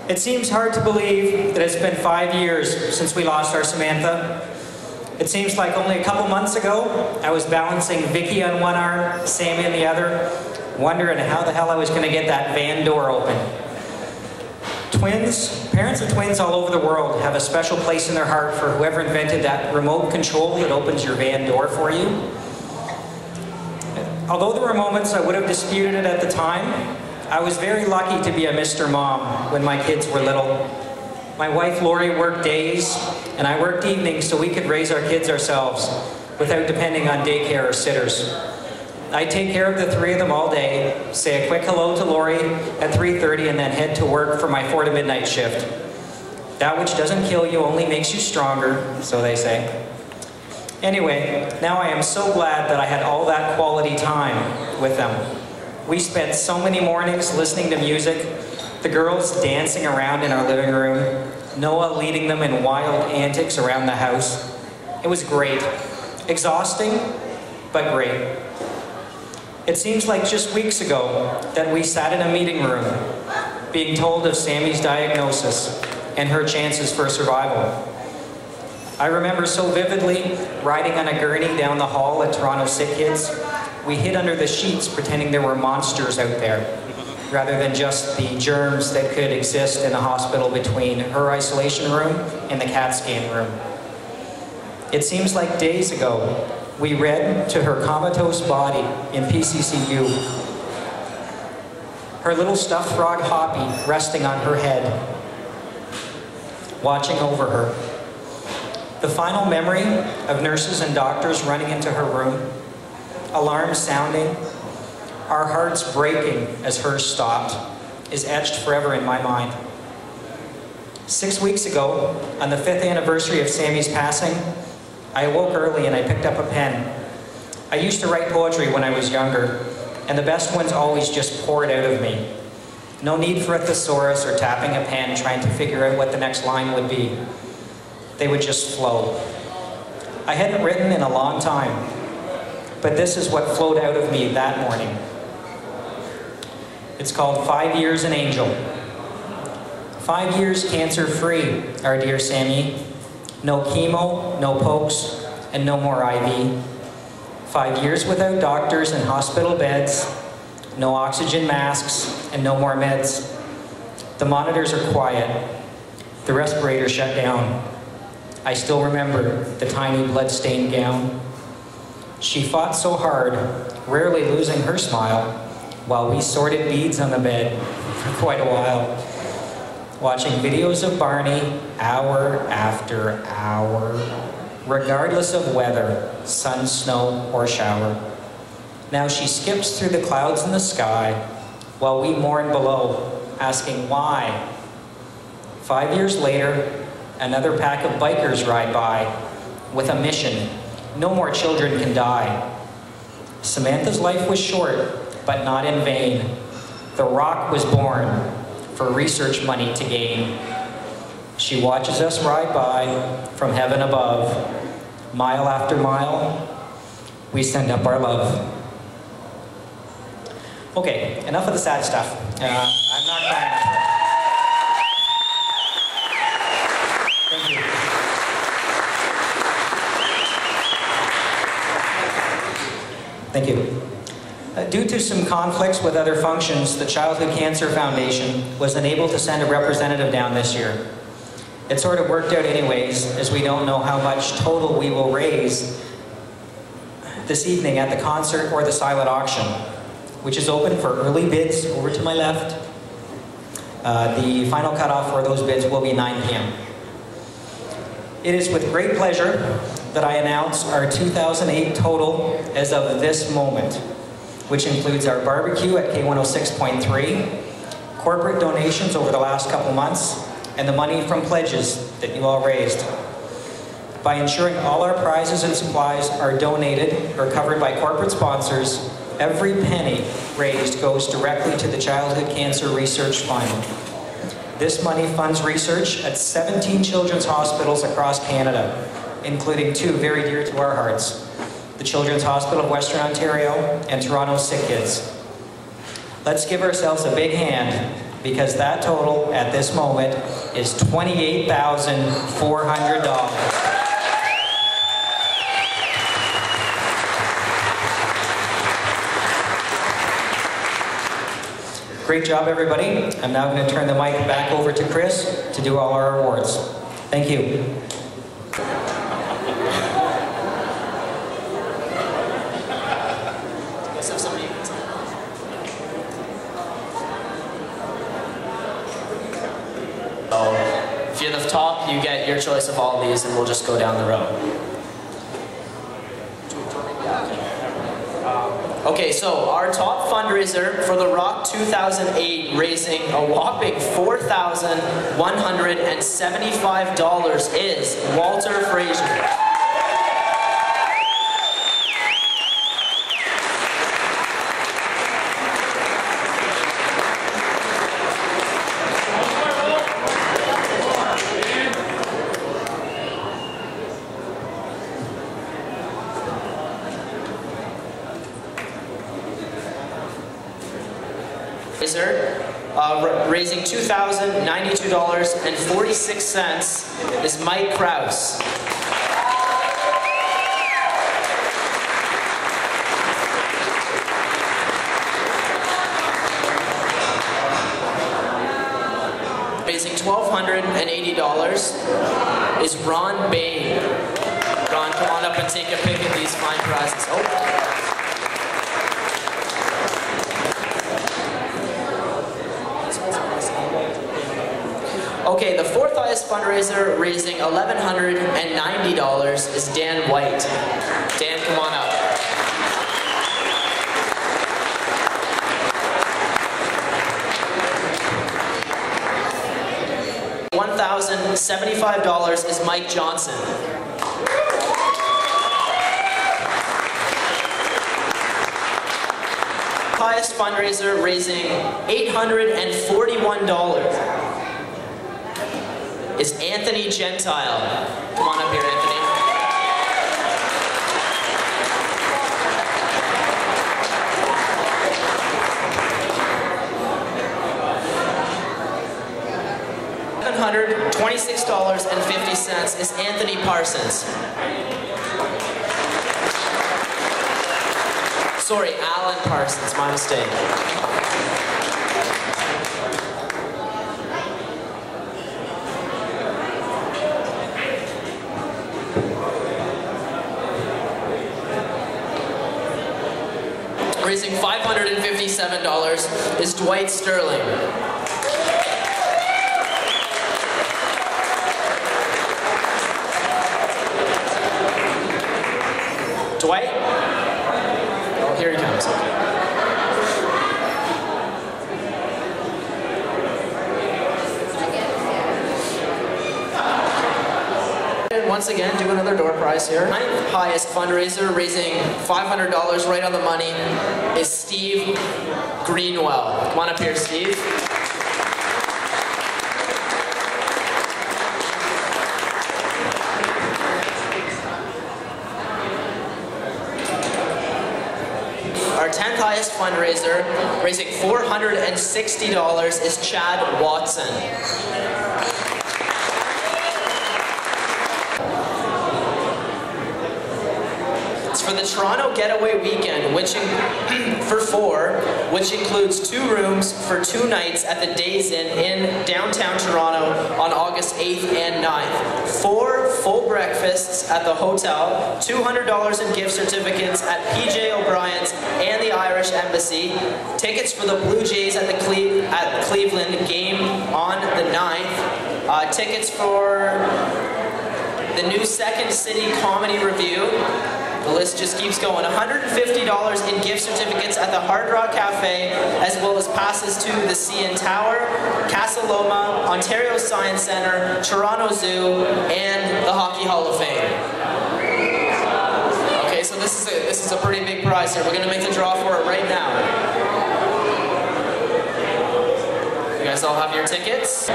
It seems hard to believe that it's been 5 years since we lost our Samantha. It seems like only a couple months ago, I was balancing Vicky on one arm, Sammy on the other, wondering how the hell I was going to get that van door open. Parents of twins all over the world have a special place in their heart for whoever invented that remote control that opens your van door for you. Although there were moments I would have disputed it at the time, I was very lucky to be a Mr. Mom when my kids were little. My wife Lori worked days and I worked evenings so we could raise our kids ourselves without depending on daycare or sitters. I'd take care of the three of them all day, say a quick hello to Lori at 3:30 and then head to work for my 4 to midnight shift. That which doesn't kill you only makes you stronger, so they say. Anyway, now I am so glad that I had all that quality time with them. We spent so many mornings listening to music, the girls dancing around in our living room, Noah leading them in wild antics around the house. It was great. Exhausting, but great. It seems like just weeks ago that we sat in a meeting room being told of Sammy's diagnosis and her chances for survival. I remember so vividly riding on a gurney down the hall at R.O.C.K Kids. We hid under the sheets pretending there were monsters out there, rather than just the germs that could exist in a hospital between her isolation room and the CAT scan room. It seems like days ago we read to her comatose body in PCCU, her little stuffed frog Hoppy resting on her head, watching over her. The final memory of nurses and doctors running into her room, alarms sounding, our hearts breaking as hers stopped, is etched forever in my mind. 6 weeks ago, on the 5th anniversary of Sammy's passing, I awoke early and I picked up a pen. I used to write poetry when I was younger, and the best ones always just poured out of me. No need for a thesaurus or tapping a pen trying to figure out what the next line would be. They would just flow. I hadn't written in a long time, but this is what flowed out of me that morning. It's called 5 Years an Angel. 5 years cancer-free, our dear Sammy. No chemo, no pokes, and no more IV. 5 years without doctors and hospital beds, no oxygen masks, and no more meds. The monitors are quiet. The respirator shut down. I still remember the tiny blood-stained gown. She fought so hard, rarely losing her smile, while we sorted beads on the bed for quite a while, watching videos of Barney hour after hour, regardless of weather, sun, snow, or shower. Now she skips through the clouds in the sky, while we mourn below, asking why. 5 years later, another pack of bikers ride by, with a mission: no more children can die. Samantha's life was short, but not in vain. The R.O.C.K was born for research money to gain. She watches us ride by from heaven above. Mile after mile, we send up our love. Okay, enough of the sad stuff. I'm not crying. Thank you. Thank you. Due to some conflicts with other functions, the Childhood Cancer Foundation was unable to send a representative down this year. It sort of worked out anyways, as we don't know how much total we will raise this evening at the concert or the silent auction, which is open for early bids over to my left. The final cutoff for those bids will be 9 p.m. It is with great pleasure that I announce our 2008 total as of this moment, which includes our barbecue at K106.3, corporate donations over the last couple months, and the money from pledges that you all raised. By ensuring all our prizes and supplies are donated or covered by corporate sponsors, every penny raised goes directly to the Childhood Cancer Research Fund. This money funds research at 17 children's hospitals across Canada, including 2 very dear to our hearts: the Children's Hospital of Western Ontario and R.O.C.K Kids. Let's give ourselves a big hand, because that total at this moment is $28,400. Great job, everybody. I'm now going to turn the mic back over to Chris to do all our awards. Thank you. So, if you're the top, you get your choice of all these, and we'll just go down the row. Okay, so our top fundraiser for the R.O.C.K 2008, raising a whopping $4,175 is Walter Fraser. Raising $2,092.46 is Mike Krause. Raising $1,280 is Ron Bain. Ron, come on up and take a pic of these fine prizes. Oh. Okay, the fourth highest fundraiser, raising $1,190, is Dan White. Dan, come on up. $1,075 is Mike Johnson. Highest fundraiser, raising $841. Is Anthony Gentile. Come on up here, Anthony. $726.50 is Anthony Parsons. Sorry, Alan Parsons, my mistake. Raising $557 is Dwight Sterling. Dwight? Oh, here he comes. Once again, do another door prize here. Ninth highest fundraiser, raising $500 right on the money, is Steve Greenwell. Come on up here, Steve. Our 10th highest fundraiser, raising $460, is Chad Watson. For the Toronto Getaway Weekend, for four, which includes 2 rooms for 2 nights at the Days Inn in downtown Toronto on August 8th and 9th. 4 full breakfasts at the hotel, $200 in gift certificates at PJ O'Brien's and the Irish Embassy, tickets for the Blue Jays at the Cleveland game on the 9th, tickets for the new Second City Comedy Review. The list just keeps going. $150 in gift certificates at the Hard Rock Cafe, as well as passes to the CN Tower, Casa Loma, Ontario Science Centre, Toronto Zoo, and the Hockey Hall of Fame. Okay, so this is a pretty big prize here. We're going to make the draw for it right now. You guys all have your tickets?